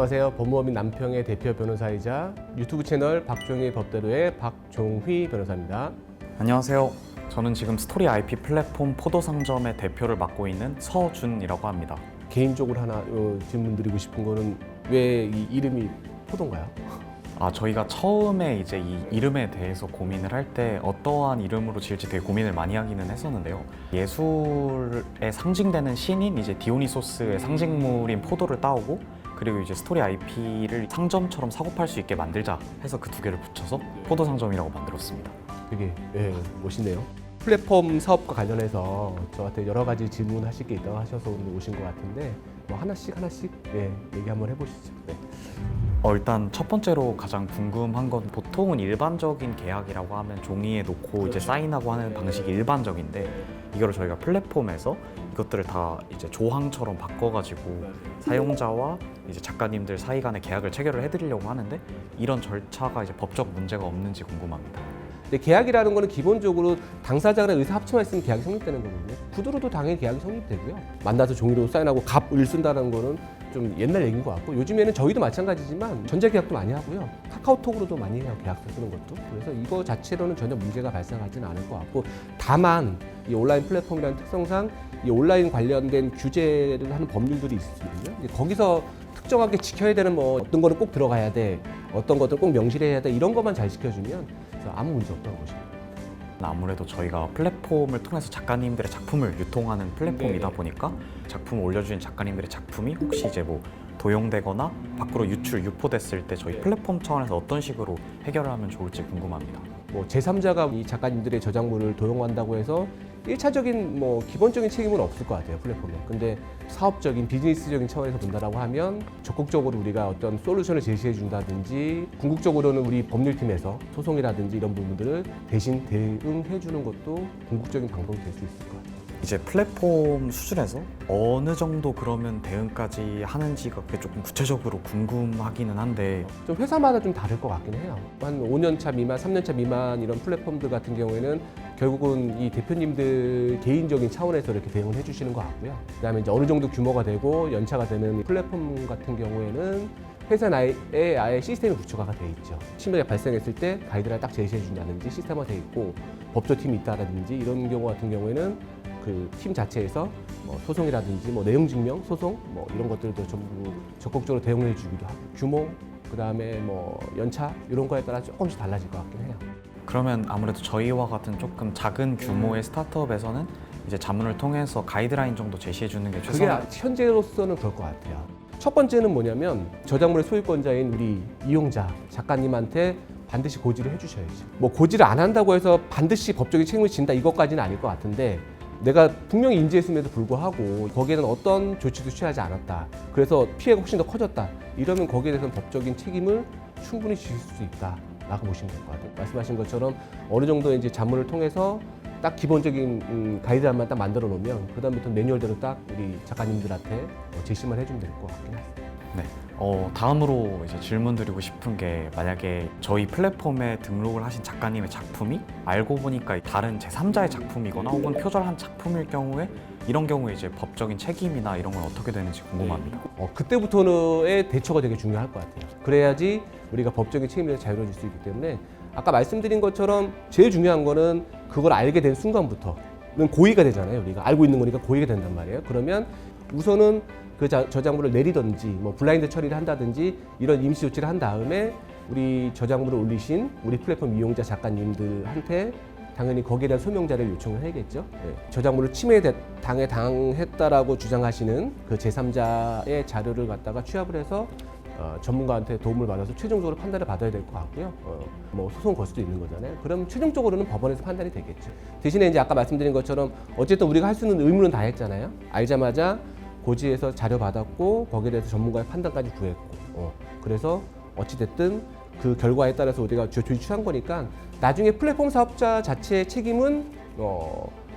안녕하세요. 법무법인 남평의 대표 변호사이자 유튜브 채널 박종희 법대로의 박종휘 변호사입니다. 안녕하세요. 저는 지금 스토리 IP 플랫폼 포도상점의 대표를 맡고 있는 서준이라고 합니다. 개인적으로 하나 질문 드리고 싶은 거는 왜 이 이름이 포도인가요? 저희가 처음에 이제 이 이름에 대해서 고민을 할 때 어떠한 이름으로 지을지 되게 고민을 많이 하기는 했었는데요. 예술의 상징되는 신인 이제 디오니소스의 상징물인 포도를 따오고 그리고 이제 스토리 IP를 상점처럼 사고 팔 수 있게 만들자 해서 그 두 개를 붙여서 포도상점이라고 만들었습니다. 되게 멋있네요. 플랫폼 사업과 관련해서 저한테 여러 가지 질문하실 게 있다고 하셔서 오늘 오신 것 같은데 뭐 하나씩 얘기 한번 해보시죠. 네. 일단 첫 번째로 가장 궁금한 건 보통은 일반적인 계약이라고 하면 종이에 놓고 이제 사인하고 하는 방식이 일반적인데 이거를 저희가 플랫폼에서 이것들을 다 이제 조항처럼 바꿔가지고 사용자와 이제 작가님들 사이 간의 계약을 체결을 해드리려고 하는데 이런 절차가 이제 법적 문제가 없는지 궁금합니다. 근데 계약이라는 거는 기본적으로 당사자간의 의사 합치만 있으면 계약이 성립되는 거거든요. 구두로도 당연히 계약이 성립되고요. 만나서 종이로 사인하고 갑을 쓴다는 거는 좀 옛날 얘기인 것 같고 요즘에는 저희도 마찬가지지만 전자계약도 많이 하고요. 카카오톡으로도 많이 해요. 계약서 쓰는 것도. 그래서 이거 자체로는 전혀 문제가 발생하지는 않을 것 같고 다만 이 온라인 플랫폼이라는 특성상 이 온라인 관련된 규제를 하는 법률들이 있거든요. 거기서 특정하게 지켜야 되는 뭐 어떤 거는 꼭 들어가야 돼, 어떤 것들은 꼭 명시해야 돼 이런 것만 잘 지켜주면 아무 문제 없다고 보시면 돼요. 아무래도 저희가 플랫폼을 통해서 작가님들의 작품을 유통하는 플랫폼이다 보니까 작품을 올려주신 작가님들의 작품이 혹시 이제 뭐 도용되거나 밖으로 유포됐을 때 저희 플랫폼 차원에서 어떤 식으로 해결을 하면 좋을지 궁금합니다. 뭐 제3자가 이 작가님들의 저작물을 도용한다고 해서 1차적인 뭐 기본적인 책임은 없을 것 같아요, 플랫폼에. 근데 사업적인 비즈니스적인 차원에서 본다라고 하면 적극적으로 우리가 어떤 솔루션을 제시해 준다든지 궁극적으로는 우리 법률팀에서 소송이라든지 이런 부분들을 대신 대응해 주는 것도 궁극적인 방법이 될 수 있을 것 같아요. 이제 플랫폼 수준에서 어느 정도 그러면 대응까지 하는지가 그게 조금 구체적으로 궁금하기는 한데 좀 회사마다 좀 다를 것 같긴 해요. 한 5년차 미만, 3년차 미만 이런 플랫폼들 같은 경우에는 결국은 이 대표님들 개인적인 차원에서 이렇게 대응을 해주시는 것 같고요. 그다음에 이제 어느 정도 규모가 되고 연차가 되는 플랫폼 같은 경우에는 회사 내에 아예 시스템이 구축화가 돼 있죠. 침해가 발생했을 때 가이드라인 딱 제시해 준다든지 시스템화 돼 있고 법조팀이 있다든지 이런 경우 같은 경우에는 그 팀 자체에서 소송이라든지 뭐 내용 증명, 소송 뭐 이런 것들도 전부 적극적으로 대응해 주기도 하고 규모, 그다음에 뭐 연차 이런 거에 따라 조금씩 달라질 것 같긴 해요. 그러면 아무래도 저희와 같은 조금 작은 규모의 스타트업에서는 이제 자문을 통해서 가이드라인 정도 제시해 주는 게 그게 최선. 현재로서는 그럴 것 같아요. 첫 번째는 뭐냐면 저작물의 소유권자인 우리 이용자, 작가님한테 반드시 고지를 해주셔야죠. 뭐 고지를 안 한다고 해서 반드시 법적인 책임을 진다 이것까지는 아닐 것 같은데 내가 분명히 인지했음에도 불구하고 거기에는 어떤 조치도 취하지 않았다. 그래서 피해가 훨씬 더 커졌다. 이러면 거기에 대해서는 법적인 책임을 충분히 지실 수 있다라고 보시면 될 것 같아요. 말씀하신 것처럼 어느 정도 이제 자문을 통해서 딱 기본적인 가이드라인만 딱 만들어 놓으면 그다음부터 매뉴얼대로 딱 우리 작가님들한테 제시만 해주면 될 것 같긴 해요. 네. 다음으로 이제 질문 드리고 싶은 게 만약에 저희 플랫폼에 등록을 하신 작가님의 작품이 알고 보니까 다른 제3자의 작품이거나 혹은 표절한 작품일 경우에 이런 경우에 이제 법적인 책임이나 이런 건 어떻게 되는지 궁금합니다. 그때부터의 대처가 되게 중요할 것 같아요. 그래야지 우리가 법적인 책임에서 자유로워질 수 있기 때문에 아까 말씀드린 것처럼 제일 중요한 거는 그걸 알게 된 순간부터는 고의가 되잖아요. 우리가 알고 있는 거니까 고의가 된단 말이에요. 그러면 우선은 그 저작물을 내리든지 뭐 블라인드 처리를 한다든지 이런 임시 조치를 한 다음에 우리 저작물을 올리신 우리 플랫폼 이용자 작가님들한테 당연히 거기에 대한 소명자를 요청을 해야겠죠. 저작물을 당했다라고 주장하시는 그 제3자의 자료를 갖다가 취합을 해서 전문가한테 도움을 받아서 최종적으로 판단을 받아야 될 것 같고요. 뭐 소송 걸 수도 있는 거잖아요. 그럼 최종적으로는 법원에서 판단이 되겠죠. 대신에 이제 아까 말씀드린 것처럼 어쨌든 우리가 할 수 있는 의무는 다 했잖아요. 알자마자 고지에서 자료 받았고 거기에 대해서 전문가의 판단까지 구했고 그래서 어찌됐든 그 결과에 따라서 우리가 조치를 취한 거니까 나중에 플랫폼 사업자 자체의 책임은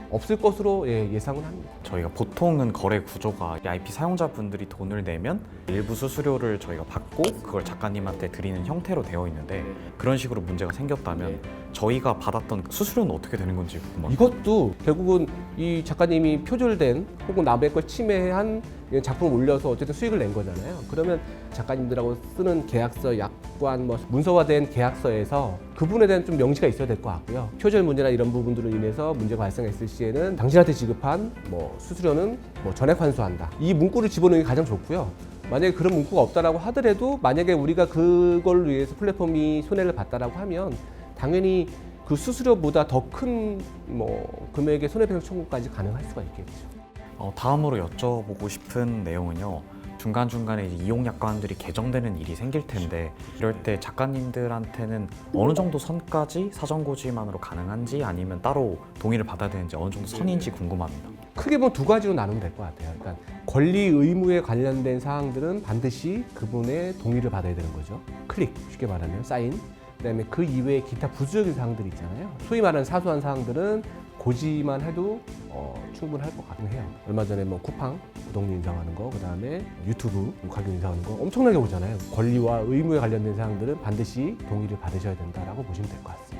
없을 것으로 예상은 합니다. 저희가 보통은 거래 구조가 IP 사용자분들이 돈을 내면 일부 수수료를 저희가 받고 그걸 작가님한테 드리는 형태로 되어 있는데 그런 식으로 문제가 생겼다면 저희가 받았던 수수료는 어떻게 되는 건지 궁금합니다. 이것도 결국은 이 작가님이 표절된 혹은 남의 걸 침해한 작품을 올려서 어쨌든 수익을 낸 거잖아요. 그러면 작가님들하고 쓰는 계약서, 약관, 뭐 문서화된 계약서에서 그분에 대한 좀 명시가 있어야 될 것 같고요. 표절 문제나 이런 부분들로 인해서 문제가 발생했을 시에는 당신한테 지급한 뭐 수수료는 뭐 전액 환수한다. 이 문구를 집어넣는 게 가장 좋고요. 만약에 그런 문구가 없다라고 하더라도 만약에 우리가 그걸 위해서 플랫폼이 손해를 봤다라고 하면 당연히 그 수수료보다 더 큰 뭐 금액의 손해배상 청구까지 가능할 수가 있겠죠. 다음으로 여쭤보고 싶은 내용은요. 중간중간에 이제 이용약관들이 개정되는 일이 생길 텐데 이럴 때 작가님들한테는 어느 정도 선까지 사전고지만으로 가능한지 아니면 따로 동의를 받아야 되는지 어느 정도 선인지 궁금합니다. 크게 보면 두 가지로 나누면 될 것 같아요. 그러니까 권리 의무에 관련된 사항들은 반드시 그분의 동의를 받아야 되는 거죠. 클릭, 쉽게 말하면 사인. 그다음에 그 이외에 기타 부수적인 사항들 있잖아요. 소위 말하는 사소한 사항들은 고지만 해도 충분할 것 같긴 해요. 얼마 전에 뭐 쿠팡 구독료 인상하는 거, 그다음에 유튜브 가격 인상하는 거 엄청나게 오잖아요. 권리와 의무에 관련된 사항들은 반드시 동의를 받으셔야 된다라고 보시면 될 것 같습니다.